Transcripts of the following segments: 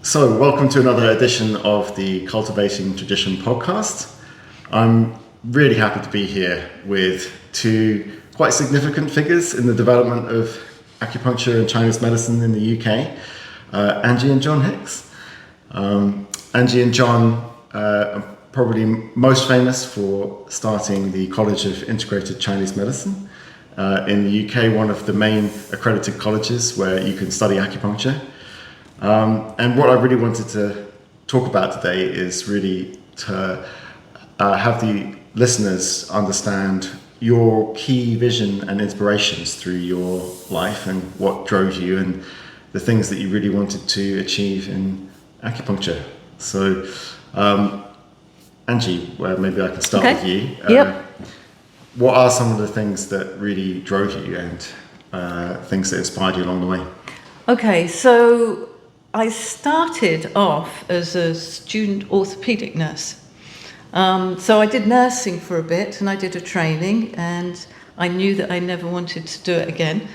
So, welcome to another edition of the Cultivating Tradition podcast. I'm really happy to be here with two quite significant figures in the development of acupuncture and Chinese medicine in the UK, Angie and John Hicks. Angie and John are probably most famous for starting the College of Integrated Chinese Medicine in the UK, one of the main accredited colleges where you can study acupuncture. And what I really wanted to talk about today is really to have the listeners understand your key vision and inspirations through your life and what drove you and the things that you really wanted to achieve in acupuncture. So, Angie, maybe I can start with you. Yep. What are some of the things that really drove you and things that inspired you along the way? Okay, so I started off as a student orthopedic nurse. So I did nursing for a bit and I did a training, and I knew that I never wanted to do it again,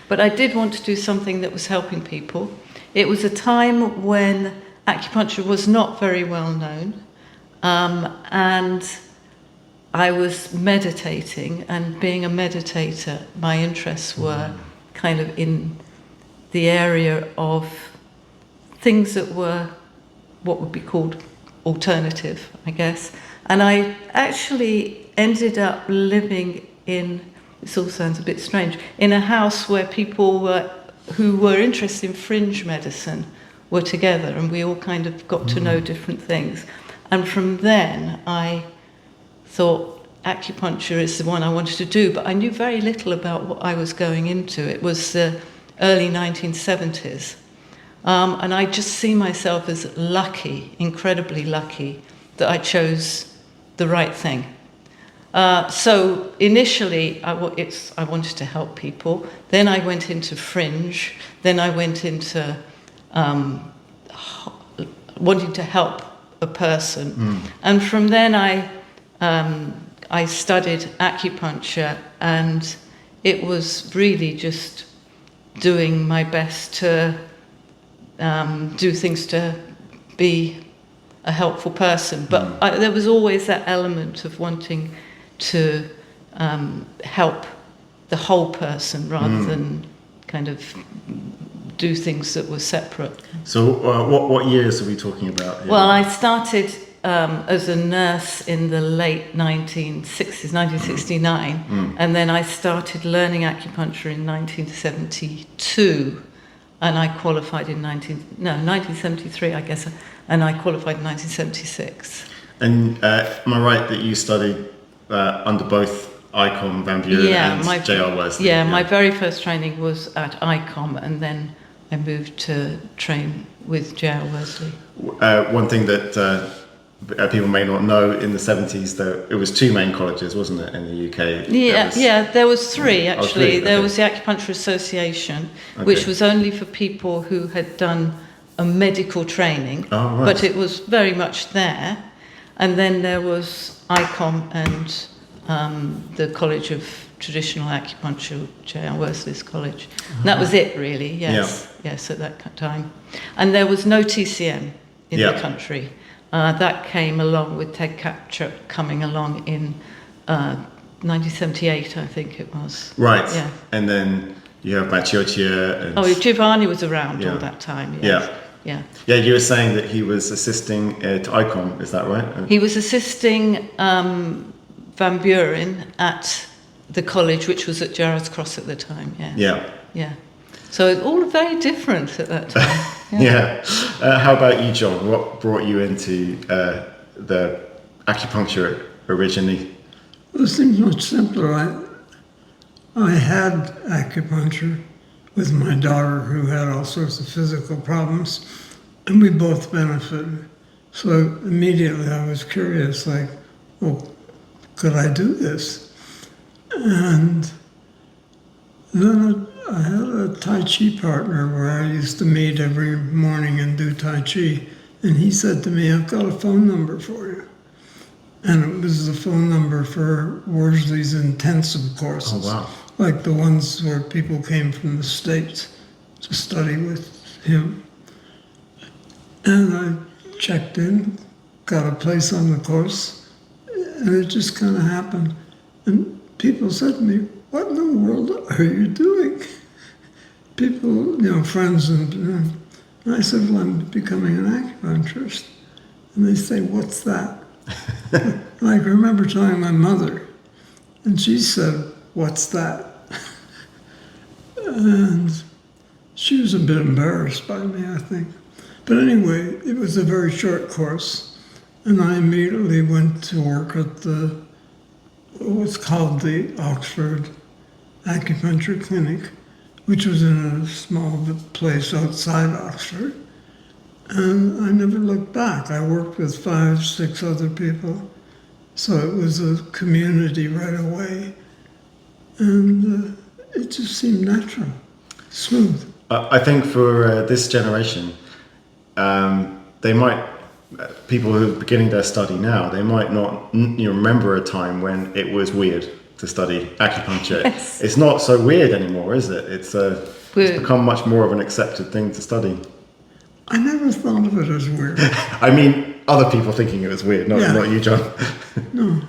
but I did want to do something that was helping people. It was a time when acupuncture was not very well known, and I was meditating, and being a meditator, my interests were kind of in the area of things that were what would be called alternative, I guess. And I actually ended up living in, this all sounds a bit strange, in a house where people who were interested in fringe medicine were together, and we all kind of got to know different things. And from then I thought acupuncture is the one I wanted to do, but I knew very little about what I was going into. It was the early 1970s. And I just see myself as lucky, incredibly lucky, that I chose the right thing. So initially, I wanted to help people. Then I went into fringe. Then I went into wanting to help a person. And from then I studied acupuncture, and it was really just doing my best to do things to be a helpful person. But there was always that element of wanting to help the whole person rather than kind of do things that were separate. So what years are we talking about here? Well, I started as a nurse in the late 1960s, 1969, and then I started learning acupuncture in 1972, and I qualified in 1973, I guess, and I qualified in 1976. And am I right that you studied under both ICOM, Van Buren and J.R. Wesley? Yeah, my very first training was at ICOM, and then I moved to train with J.R. Wesley. One thing that people may not know, in the 70s, it was two main colleges, wasn't it, in the UK? There was three, actually. Okay. There was the Acupuncture Association, which was only for people who had done a medical training, but it was very much there. And then there was ICOM and the College of Traditional Acupuncture, J.R. Wesley's college. And that was it, really, yes, at that time. And there was no TCM in the country. That came along with TED-Capture coming along in 1978, I think it was. Right. Yeah. And then you have Machiotia and... Giovanni was around all that time, yes. Yeah, you were saying that he was assisting at ICOM, is that right? He was assisting Van Buren at the college, which was at Gerrards Cross at the time, Yeah. So it's all very different at that time. How about you, John? What brought you into the acupuncture originally? Well, it seems much simpler. I had acupuncture with my daughter, who had all sorts of physical problems, and we both benefited. So immediately I was curious, like, well, could I do this? And then I had a Tai Chi partner where I used to meet every morning and do Tai Chi, and he said to me, I've got a phone number for you. And it was the phone number for Worsley's intensive courses. Oh, wow. Like the ones where people came from the States to study with him. And I checked in, got a place on the course, and it just kind of happened. And people said to me, "What in the world are you doing?" People, friends, and I said, "Well, I'm becoming an acupuncturist." And they say, "What's that?" And I remember telling my mother, and she said, "What's that?" And she was a bit embarrassed by me, I think. But anyway, it was a very short course, and I immediately went to work at what's called the Oxford Acupuncture Clinic, which was in a small place outside Oxford. And I never looked back. I worked with 5, 6 other people, so it was a community right away. And it just seemed natural, smooth. I think for this generation, people who are beginning their study now, they might not remember a time when it was weird to study acupuncture. Yes. It's not so weird anymore, is it? It's become much more of an accepted thing to study. I never thought of it as weird. I mean, other people thinking it was weird, not you, John. No.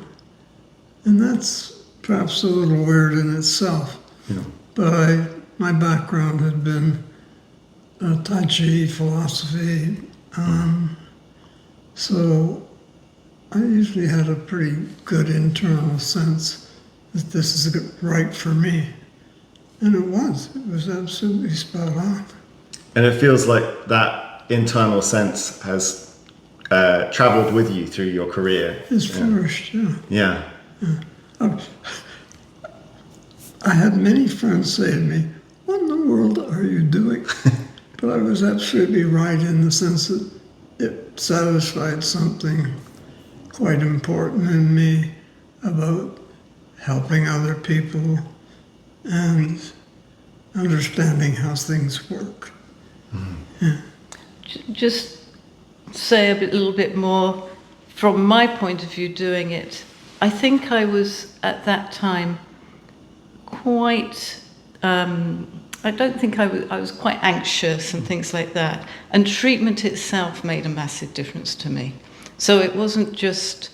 And that's perhaps a little weird in itself. Yeah. But my background had been Tai Chi, philosophy, so I usually had a pretty good internal sense that this is right for me. And it was absolutely spot on. And it feels like that internal sense has traveled with you through your career. It's flourished, Yeah. I had many friends say to me, "What in the world are you doing?" But I was absolutely right in the sense that it satisfied something quite important in me about helping other people and understanding how things work. Yeah. Just say a little bit more from my point of view doing it. I think I was at that time quite, I don't think I was quite anxious and things like that. And treatment itself made a massive difference to me. So it wasn't just,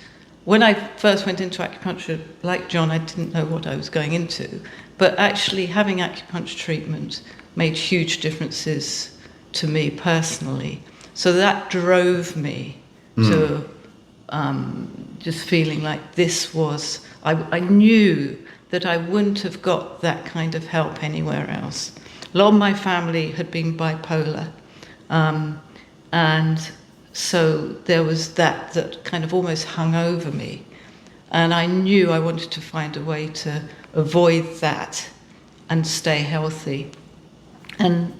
when I first went into acupuncture, like John, I didn't know what I was going into. But actually having acupuncture treatment made huge differences to me personally. So that drove me to just feeling like this was, I knew that I wouldn't have got that kind of help anywhere else. A lot of my family had been bipolar, and so there was that kind of almost hung over me. And I knew I wanted to find a way to avoid that and stay healthy. And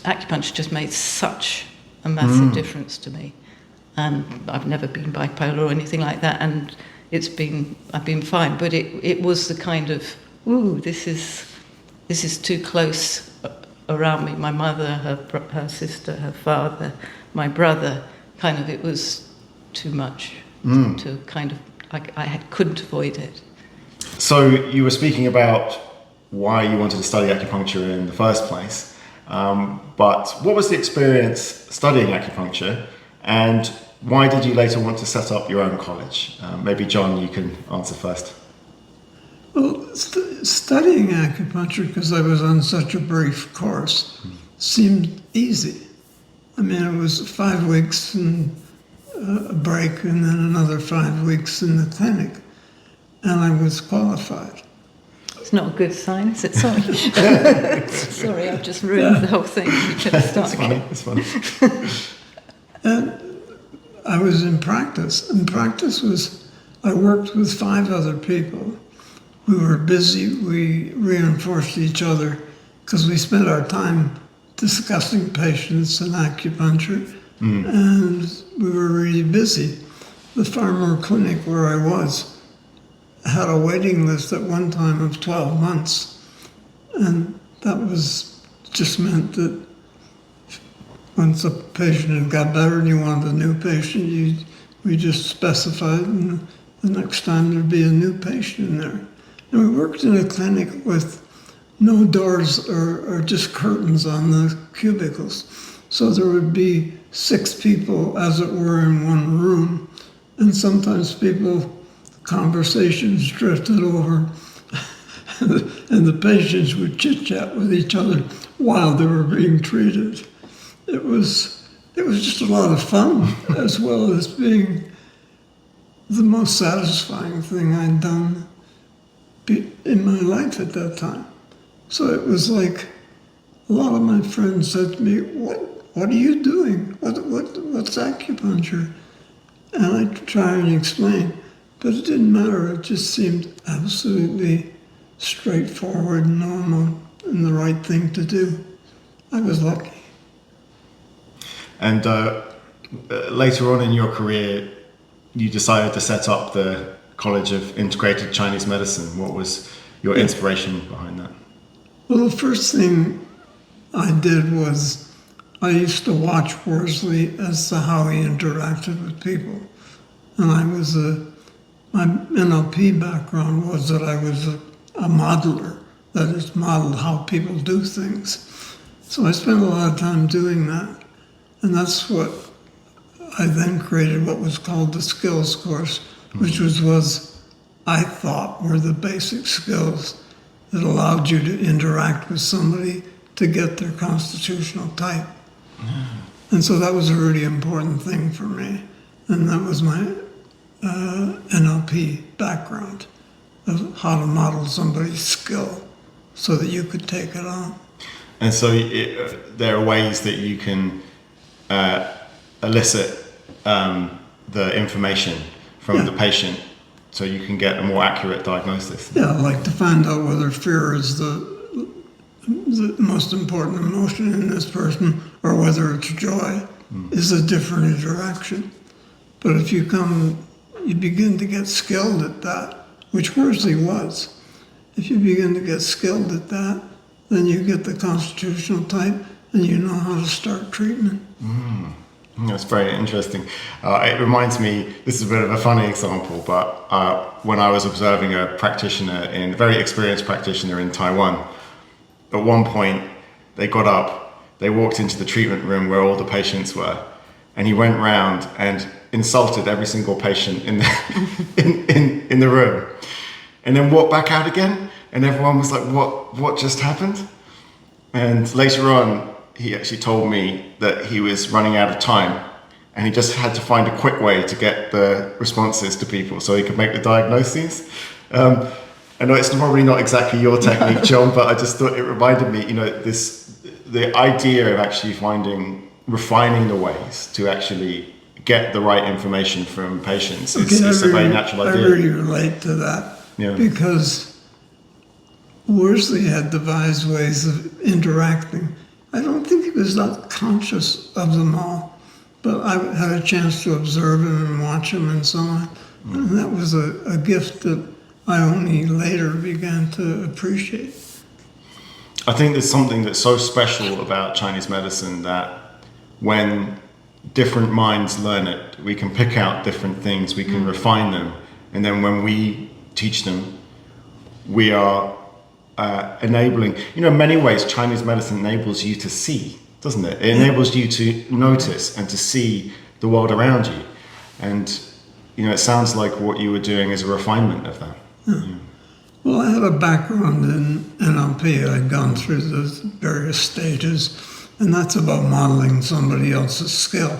acupuncture just made such a massive difference to me. And I've never been bipolar or anything like that, and I've been fine. But it was the kind of, this is too close around me. My mother, her sister, her father, my brother, kind of, it was too much to kind of, I couldn't avoid it. So you were speaking about why you wanted to study acupuncture in the first place, but what was the experience studying acupuncture, and why did you later want to set up your own college? Maybe John, you can answer first. Well, studying acupuncture, because I was on such a brief course, seemed easy. I mean, it was 5 weeks and a break, and then another 5 weeks in the clinic, and I was qualified. It's not a good sign, is it? Sorry. Sorry, I've just ruined the whole thing. It's funny. And I was in practice, and practice was, I worked with 5 other people. We were busy, we reinforced each other, because we spent our time discussing patients and acupuncture, and we were really busy. The farmer clinic where I was had a waiting list at one time of 12 months, and that just meant that once a patient had got better and you wanted a new patient, we just specified, and the next time there'd be a new patient in there. And we worked in a clinic with no doors or just curtains on the cubicles. So there would be 6 people, as it were, in one room, and sometimes conversations drifted over, and the patients would chit-chat with each other while they were being treated. It was just a lot of fun, as well as being the most satisfying thing I'd done in my life at that time. So it was like a lot of my friends said to me, "What are you doing? What's acupuncture?" And I'd try and explain, but it didn't matter. It just seemed absolutely straightforward, normal, and the right thing to do. I was lucky. And later on in your career, you decided to set up the College of Integrated Chinese Medicine. What was your inspiration behind that? Well, the first thing I did was I used to watch Worsley as to how he interacted with people. And my NLP background was that I was a modeler, that is, modeled how people do things. So I spent a lot of time doing that. And that's what I then created what was called the skills course, which was I thought were the basic skills that allowed you to interact with somebody to get their constitutional type. And so that was a really important thing for me. And that was my NLP background of how to model somebody's skill so that you could take it on. And so there are ways that you can elicit the information from the patient so you can get a more accurate diagnosis. Yeah, like to find out whether fear is the most important emotion in this person or whether it's joy is a different interaction. But if you begin to get skilled at that, which Worsley was, if you begin to get skilled at that, then you get the constitutional type and you know how to start treatment. That's very interesting. It reminds me, this is a bit of a funny example, but when I was observing a very experienced practitioner in Taiwan, at one point they got up, they walked into the treatment room where all the patients were, and he went round and insulted every single patient in the room, and then walked back out again, and everyone was like, what just happened? And later on, he actually told me that he was running out of time and he just had to find a quick way to get the responses to people so he could make the diagnoses. I know it's probably not exactly your technique, John, but I just thought it reminded me, the idea of actually refining the ways to actually get the right information from patients is a very natural idea. I really relate to that because Worsley had devised ways of interacting. I don't think he was that conscious of them all, but I had a chance to observe him and watch him and so on. And that was a gift that I only later began to appreciate. I think there's something that's so special about Chinese medicine that when different minds learn it, we can pick out different things, we can refine them, and then when we teach them, we are enabling, in many ways, Chinese medicine enables you to see, doesn't it? It enables you to notice and to see the world around you. And, it sounds like what you were doing is a refinement of that. Yeah. Well, I had a background in NLP. I'd gone through the various stages, and that's about modeling somebody else's skill.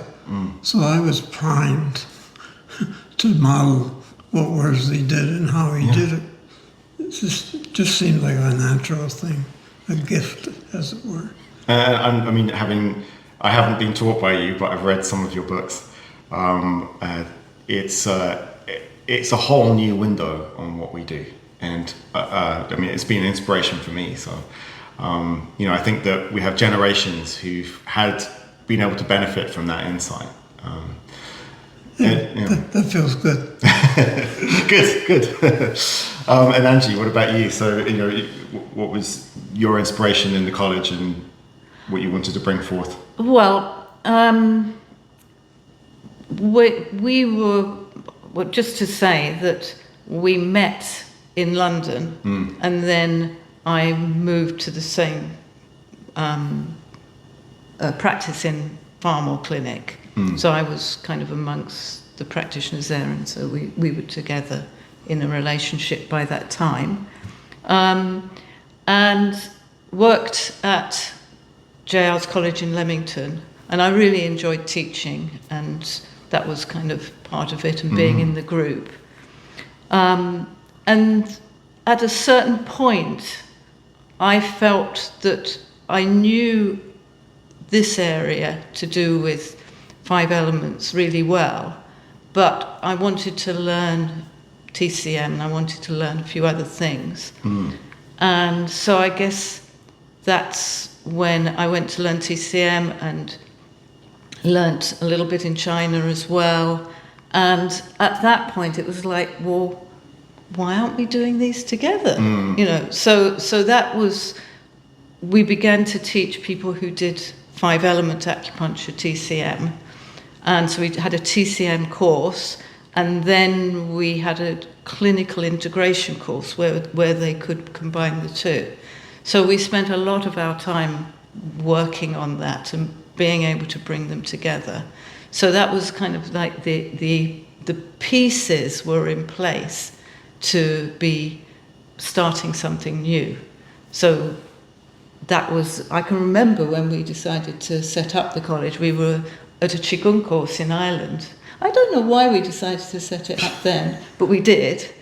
So I was primed to model what Worsley did and how he did it. It just seemed like a natural thing, a gift, as it were. I haven't been taught by you, but I've read some of your books. It's a whole new window on what we do, and it's been an inspiration for me. So, I think that we have generations who've been able to benefit from that insight. That feels good. Good. And Angie, what about you? So, what was your inspiration in the college and what you wanted to bring forth? Well, we were, just to say that we met in London and then I moved to the same practice in farm or clinic. So I was kind of amongst the practitioners there, and so we were together in a relationship by that time. And worked at JR's College in Leamington, and I really enjoyed teaching, and that was kind of part of it, and being in the group. And at a certain point, I felt that I knew this area to do with 5 elements really well, but I wanted to learn TCM, and I wanted to learn a few other things. And so I guess that's when I went to learn TCM and learnt a little bit in China as well. And at that point, it was like, well, why aren't we doing these together? You know, so that was, we began to teach people who did 5-element acupuncture, TCM. And so we had a TCM course, and then we had a clinical integration course where they could combine the two. So we spent a lot of our time working on that and being able to bring them together. So that was kind of like the pieces were in place to be starting something new. So that was, I can remember when we decided to set up the college, we were at a Qigong course in Ireland. I don't know why we decided to set it up then, but we did.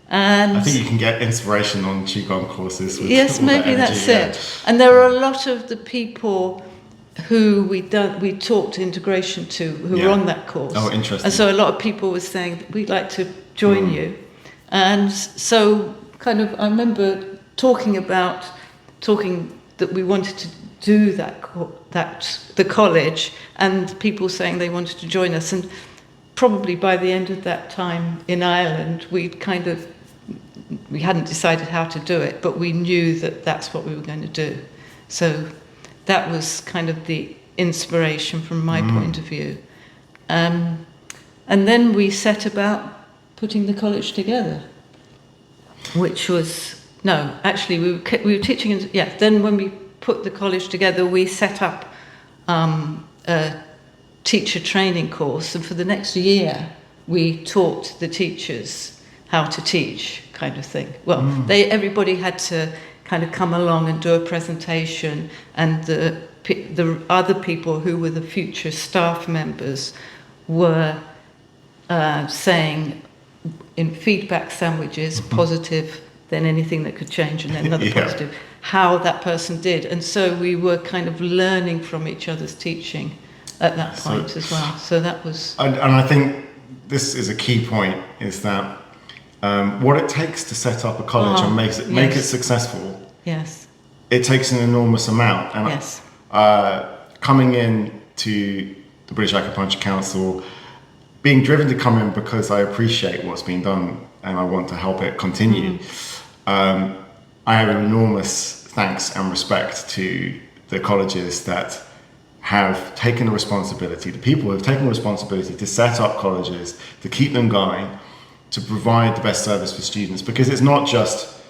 And I think you can get inspiration on Qigong courses. With yes, all maybe that energy, that's it. And there are a lot of the people who we taught integration to who were on that course. Oh, interesting. And so a lot of people were saying, we'd like to join you. And so kind of, I remember talking that we wanted to do the college, and people saying they wanted to join us. And probably by the end of that time in Ireland, we hadn't decided how to do it, but we knew that that's what we were going to do. So that was kind of the inspiration from my point of view. And then we set about putting the college together, which was, no, actually we were teaching, then when we put the college together, we set up a teacher training course, and for the next year we taught the teachers how to teach, kind of thing. Well, everybody had to kind of come along and do a presentation, and the other people who were the future staff members were saying in feedback sandwiches, positive, then anything that could change, and then another positive, how that person did. And so we were kind of learning from each other's teaching at that point as well. So that was... And I think this is a key point, is that what it takes to set up a college and make it successful, it takes an enormous amount. And coming in to the British Acupuncture Council, being driven to come in because I appreciate what's been done and I want to help it continue, I have enormous thanks and respect to the colleges that have taken the responsibility, the people who have taken the responsibility to set up colleges, to keep them going, to provide the best service for students, because it's not just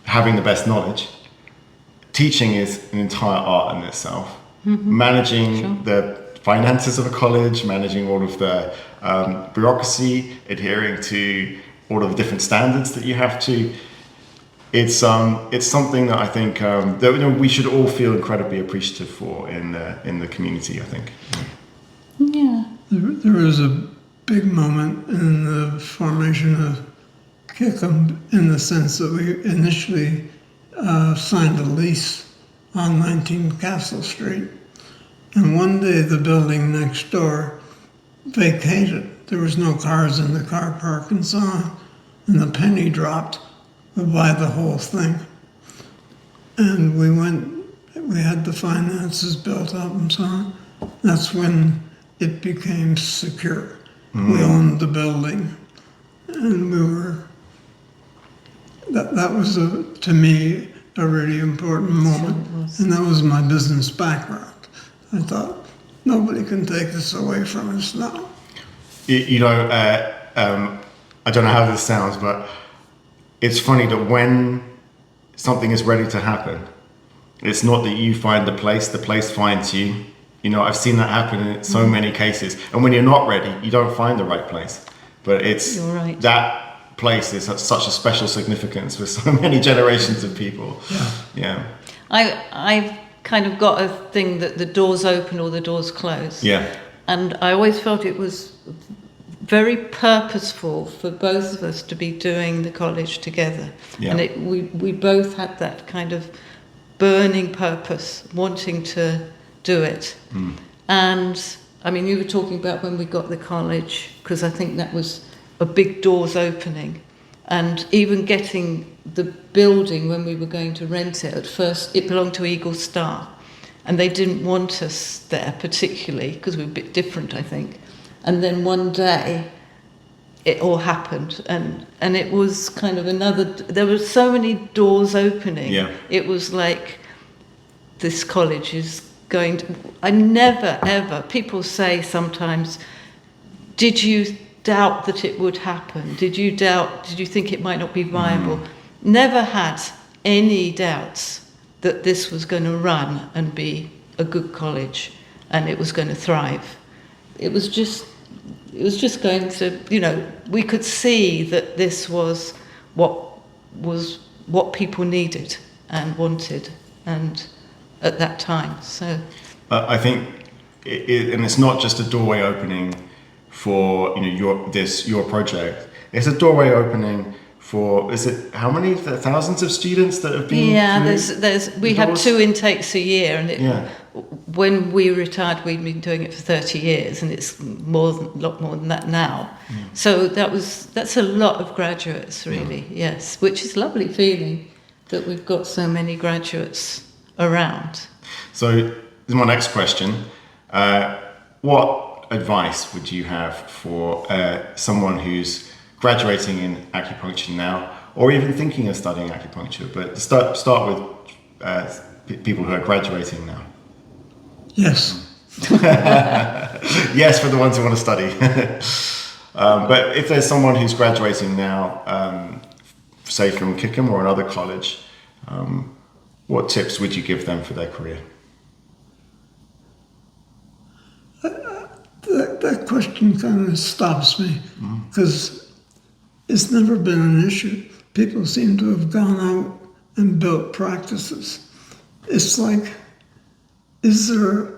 having the best knowledge. Teaching is an entire art in itself. Managing the finances of a college, managing all of the bureaucracy, adhering to all of the different standards that you have to. It's something that I think that we should all feel incredibly appreciative for in the community, I think. Yeah. There was a big moment in the formation of Kickham in the sense that we initially signed a lease on 19 Castle Street. And one day the building next door vacated. There was no cars in the car park and so on. And the penny dropped to buy the whole thing. And we had the finances built up and so on. That's when it became secure. We owned the building. And that was, to me, a really important moment. And that was my business background. I thought, nobody can take this away from us now. I don't know how this sounds, but it's funny that when something is ready to happen, It's not that you find the place finds you. You know, I've seen that happen in so many cases. And when you're not ready, you don't find the right place. But it's You're right. that place is such a special significance for so many generations of people. Yeah. I've kind of got a thing that the doors open or the doors close. Yeah. And I always felt it was very purposeful for both of us to be doing the college together. Yeah. And we both had that kind of burning purpose, wanting to do it. And I mean, you were talking about when we got the college, because I think that was a big doors opening. And even getting the building when we were going to rent it, at first it belonged to Eagle Star. And they didn't want us there particularly, because we were a bit different, I think. And then one day, it all happened. And it was kind of there were so many doors opening. Yeah. It was like, this college is going to... I never, ever... People say sometimes, did you doubt that it would happen? Did you think it might not be viable? Never had any doubts that this was going to run and be a good college and it was going to thrive. It was just going to, you know, we could see that this was what people needed and wanted and at that time. So I think and it's not just a doorway opening for, you know, your project. It's a doorway opening for, is it how many thousands of students that have been? Yeah, we had 2 intakes a year, and when we retired, we'd been doing it for 30 years, and it's a lot more than that now. So that's a lot of graduates, really. Yes, which is a lovely feeling that we've got so many graduates around. So this is my next question. What advice would you have for someone who's graduating in acupuncture now, or even thinking of studying acupuncture, but start with people who are graduating now? Yes. Yes, for the ones who want to study. But if there's someone who's graduating now, say from Kickham or another college, what tips would you give them for their career? That question kind of stops me, because it's never been an issue. People seem to have gone out and built practices. It's like, is there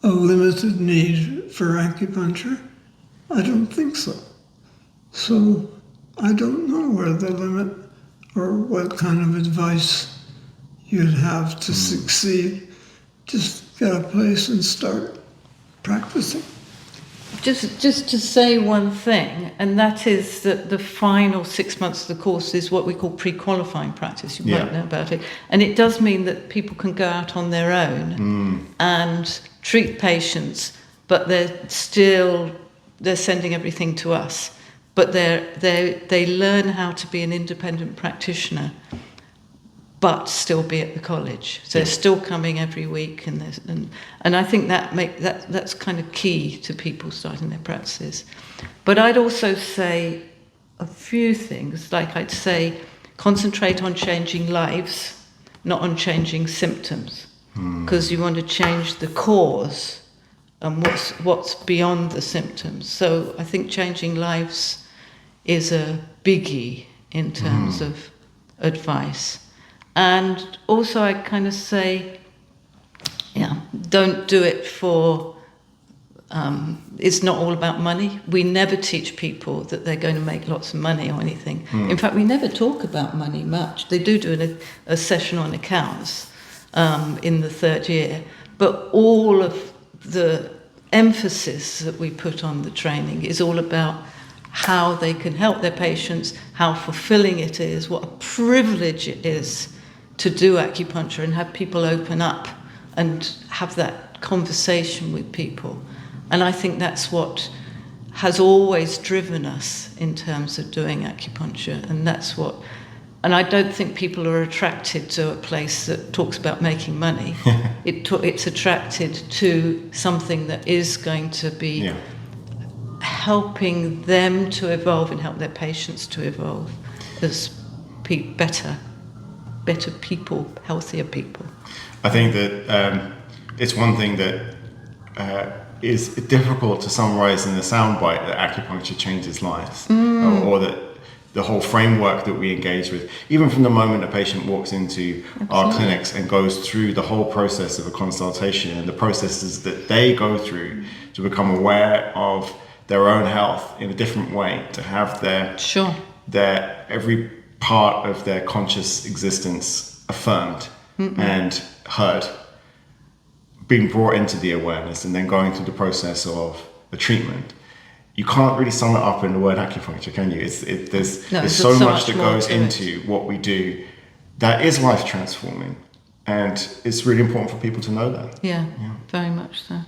a limited need for acupuncture? I don't think so. So I don't know where the limit or what kind of advice you'd have to succeed. Just get a place and start practicing. Just to say one thing, and that is that the final 6 months of the course is what we call pre-qualifying practice. You might know about it. And it does mean that people can go out on their own and treat patients, but they're sending everything to us. But they learn how to be an independent practitioner, but still be at the college. So they're still coming every week, and I think that's kind of key to people starting their practices. But I'd also say a few things, like I'd say concentrate on changing lives, not on changing symptoms, because you want to change the cause and what's beyond the symptoms. So I think changing lives is a biggie in terms of advice. And also I kind of say, don't do it for, it's not all about money. We never teach people that they're going to make lots of money or anything. In fact, we never talk about money much. They do a session on accounts in the 3rd year, but all of the emphasis that we put on the training is all about how they can help their patients, how fulfilling it is, what a privilege it is to do acupuncture and have people open up and have that conversation with people. And I think that's what has always driven us in terms of doing acupuncture, and I don't think people are attracted to a place that talks about making money. It's attracted to something that is going to be helping them to evolve and help their patients to evolve as better. better people, healthier people. I think that it's one thing that is difficult to summarize in a soundbite, that acupuncture changes lives, or that the whole framework that we engage with, even from the moment a patient walks into our clinics and goes through the whole process of a consultation and the processes that they go through to become aware of their own health in a different way, to have their every part of their conscious existence affirmed and heard, being brought into the awareness, and then going through the process of the treatment. You can't really sum it up in the word acupuncture, can you? There's so much that goes into what we do that is life transforming, and it's really important for people to know that. Yeah. Very much so.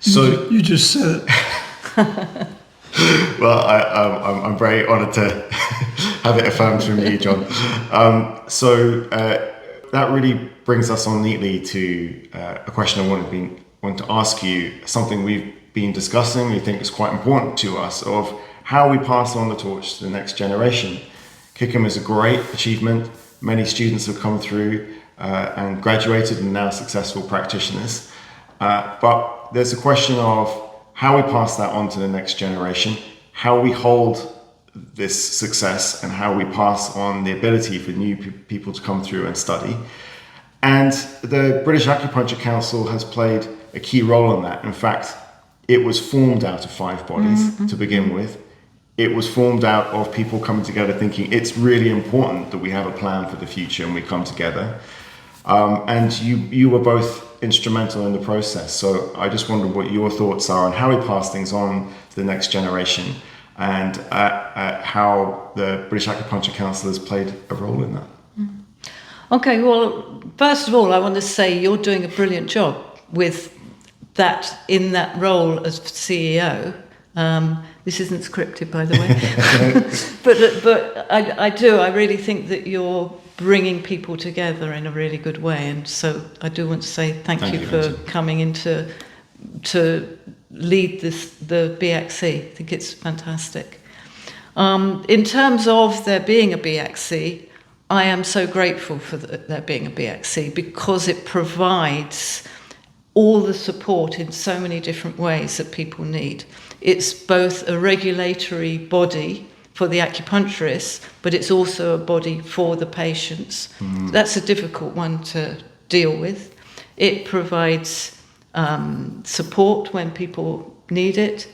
So you just said it. Well, I'm very honoured to have it affirmed from you, John. That really brings us on neatly to a question I want to ask you, something we've been discussing, we think is quite important to us, of how we pass on the torch to the next generation. KICM is a great achievement. Many students have come through and graduated and now successful practitioners. But there's a question of how we pass that on to the next generation, how we hold this success, and how we pass on the ability for new people to come through and study. And the British Acupuncture Council has played a key role in that. In fact, it was formed out of 5 bodies to begin with. It was formed out of people coming together thinking it's really important that we have a plan for the future and we come together. And you were both instrumental in the process. So I just wondered what your thoughts are on how we pass things on to the next generation, and how the British Acupuncture Council has played a role in that. Okay, well, first of all, I want to say you're doing a brilliant job with that, in that role as CEO. This isn't scripted, by the way. but I really think that you're bringing people together in a really good way. And so I do want to say thank you for coming in to lead the BAcC. I think it's fantastic. In terms of there being a BAcC, I am so grateful for there being a BAcC, because it provides all the support in so many different ways that people need. It's both a regulatory body for the acupuncturists, but it's also a body for the patients. That's a difficult one to deal with. It provides support when people need it.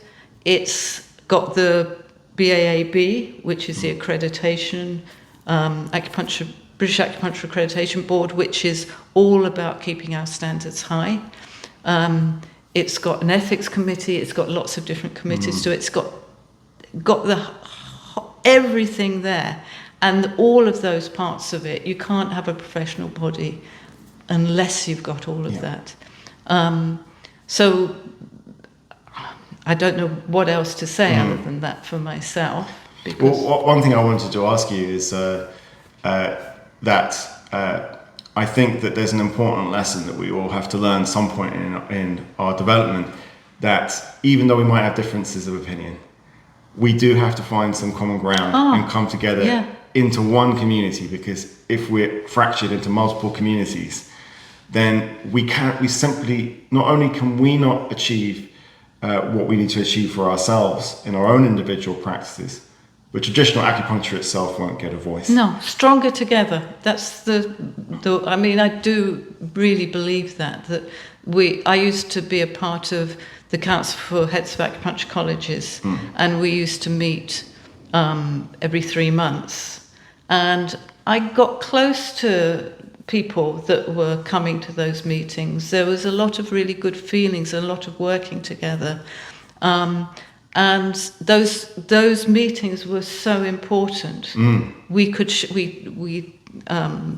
It's got the BAAB, which is the accreditation, British Acupuncture Accreditation Board, which is all about keeping our standards high. It's got an ethics committee. It's got lots of different committees to it. It's got everything there, and all of those parts of it. You can't have a professional body unless you've got all of that. So I don't know what else to say other than that for myself. Well, one thing I wanted to ask you is that I think that there's an important lesson that we all have to learn some point in our development, that even though we might have differences of opinion, we do have to find some common ground and come together into one community, because if we're fractured into multiple communities, then we simply, not only can we not achieve what we need to achieve for ourselves in our own individual practices, but traditional acupuncture itself won't get a voice. No, stronger together. That's I mean, I do really believe that I used to be a part of the Council for Heads of Acupuncture Colleges, and we used to meet every 3 months. And I got close to people that were coming to those meetings. There was a lot of really good feelings, a lot of working together. And those meetings were so important. We could we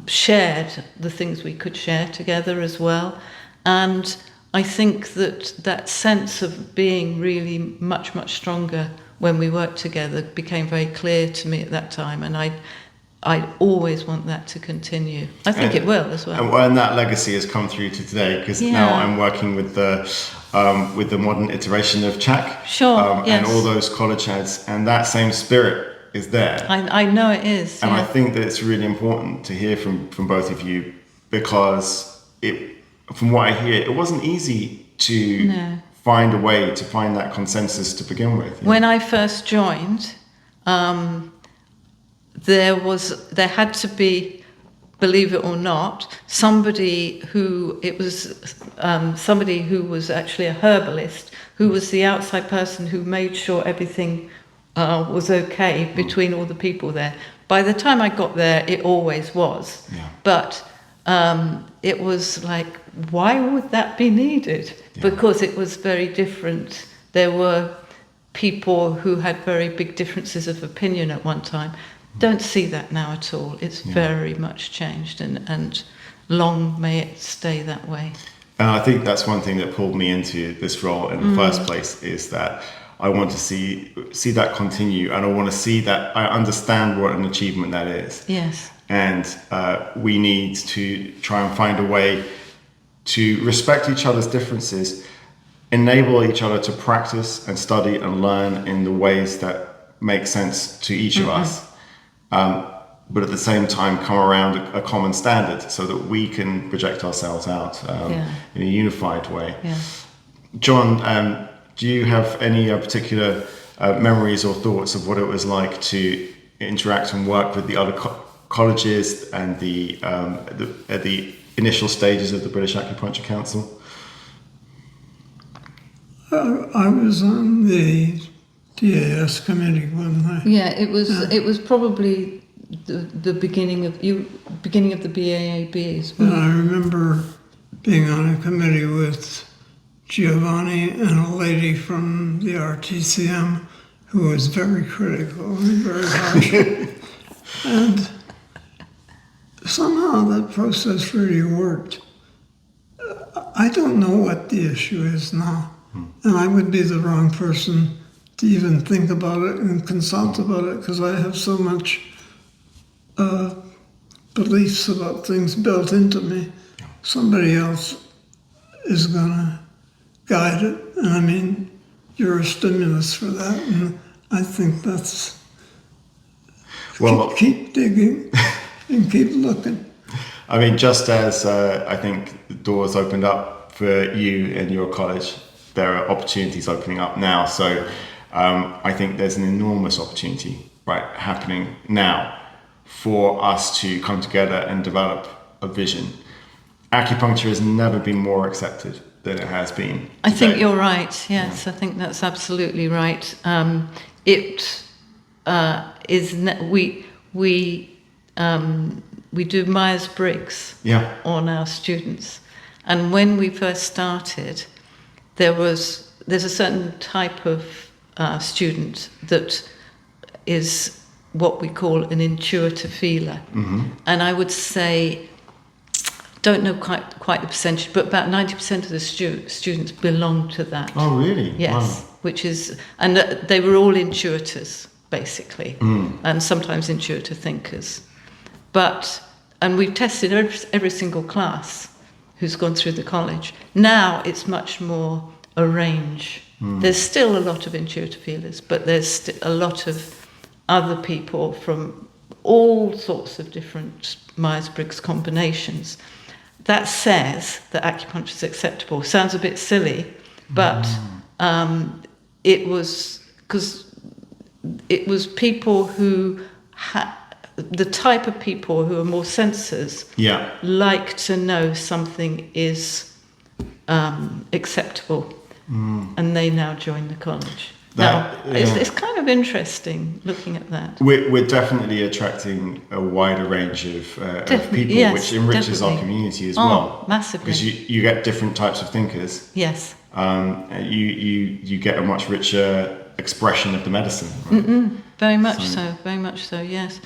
shared the things we could share together as well, and I think that sense of being really much stronger when we worked together became very clear to me at that time, and I always want that to continue. I think it will as well. And that legacy has come through to today, because now I'm working with the modern iteration of BAcC, yes. and all those college heads, and that same spirit is there. I know it is. And yeah. I think that it's really important to hear from both of you, because from what I hear, it wasn't easy to find a way to find that consensus to begin with. When I first joined, there had to be, believe it or not, somebody who was actually a herbalist, who was the outside person who made sure everything was okay between all the people there. By the time I got there, it always was. Yeah. But it was like, why would that be needed? Yeah. Because it was very different. There were people who had very big differences of opinion at one time. Don't see that now at all. It's very much changed, and long may it stay that way. And I think that's one thing that pulled me into this role in the first place, is that I want to see that continue, and I want to see that I understand what an achievement that is. Yes. And we need to try and find a way to respect each other's differences, enable each other to practice and study and learn in the ways that make sense to each of us. But at the same time come around a common standard so that we can project ourselves out in a unified way. Yeah. John, do you have any particular memories or thoughts of what it was like to interact and work with the other colleges and at the initial stages of the British Acupuncture Council? I was on the DAS committee, wasn't I? Yeah, it was probably the beginning of the BAAB as well. And I remember being on a committee with Giovanni and a lady from the RTCM who was very critical and very harsh. And somehow that process really worked. I don't know what the issue is now, and I would be the wrong person to even think about it and consult about it, because I have so much beliefs about things built into me. Somebody else is going to guide it, and I mean, you're a stimulus for that, and I think that's... Keep digging and keep looking. I mean, just as I think the doors opened up for you and your college, there are opportunities opening up now. So I think there's an enormous opportunity happening now for us to come together and develop a vision. Acupuncture has never been more accepted than it has been today. I think you're right. Yes, I think that's absolutely right. We do Myers-Briggs on our students, and when we first started, there's a certain type of student that is what we call an intuitive feeler, and I would say, don't know quite the percentage, but about 90% of the students belong to that. Oh, really? Yes, wow. Which is, and they were all intuitors, basically, and sometimes intuitive thinkers. And we've tested every single class who's gone through the college. Now it's much more a range. There's still a lot of intuitive feelers, but there's a lot of other people from all sorts of different Myers-Briggs combinations. That says that acupuncture is acceptable. Sounds a bit silly, but it was because it was people who had the type of people who are more sensors like to know something is acceptable, and they now join the college. It's kind of interesting looking at that. We're definitely attracting a wider range of people, which enriches our community as well. Massively. Because you get different types of thinkers. Yes. You get a much richer expression of the medicine. Right? Very much so, yes.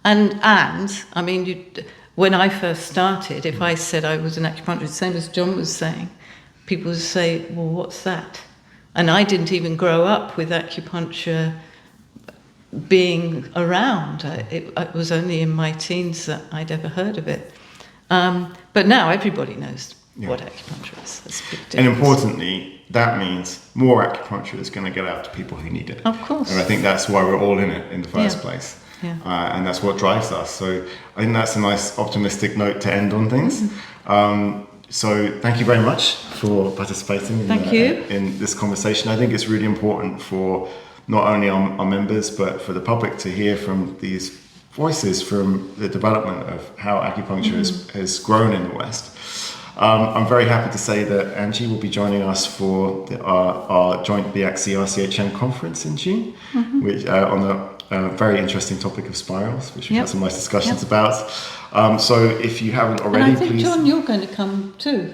And I mean, when I first started, if I said I was an acupuncturist, same as John was saying, people would say, well, what's that? And I didn't even grow up with acupuncture being around. It was only in my teens that I'd ever heard of it. But now everybody knows what acupuncture is. That's a big And difference. importantly, that means more acupuncture is going to get out to people who need it. Of course. And I think that's why we're all in it in the first Yeah. place. Yeah. And that's what drives us. So I think that's a nice optimistic note to end on things. So thank you very much for participating Thank you. in this conversation. I think it's really important for not only our members, but for the public to hear from these voices from the development of how acupuncture has grown in the West. I'm very happy to say that Angie will be joining us for our joint BAcC CEO RCHM conference in June, which on the very interesting topic of spirals, which we've had some nice discussions about. So if you haven't already, And I think, please... John, you're going to come too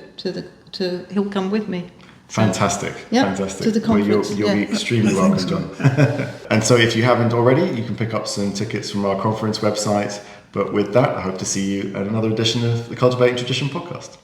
he'll come with me. So- Fantastic, Yeah, fantastic. to the conference, Well, you'll be yeah. extremely I think welcome, so. John. And so if you haven't already, you can pick up some tickets from our conference website. But with that, I hope to see you at another edition of the Cultivating Tradition podcast.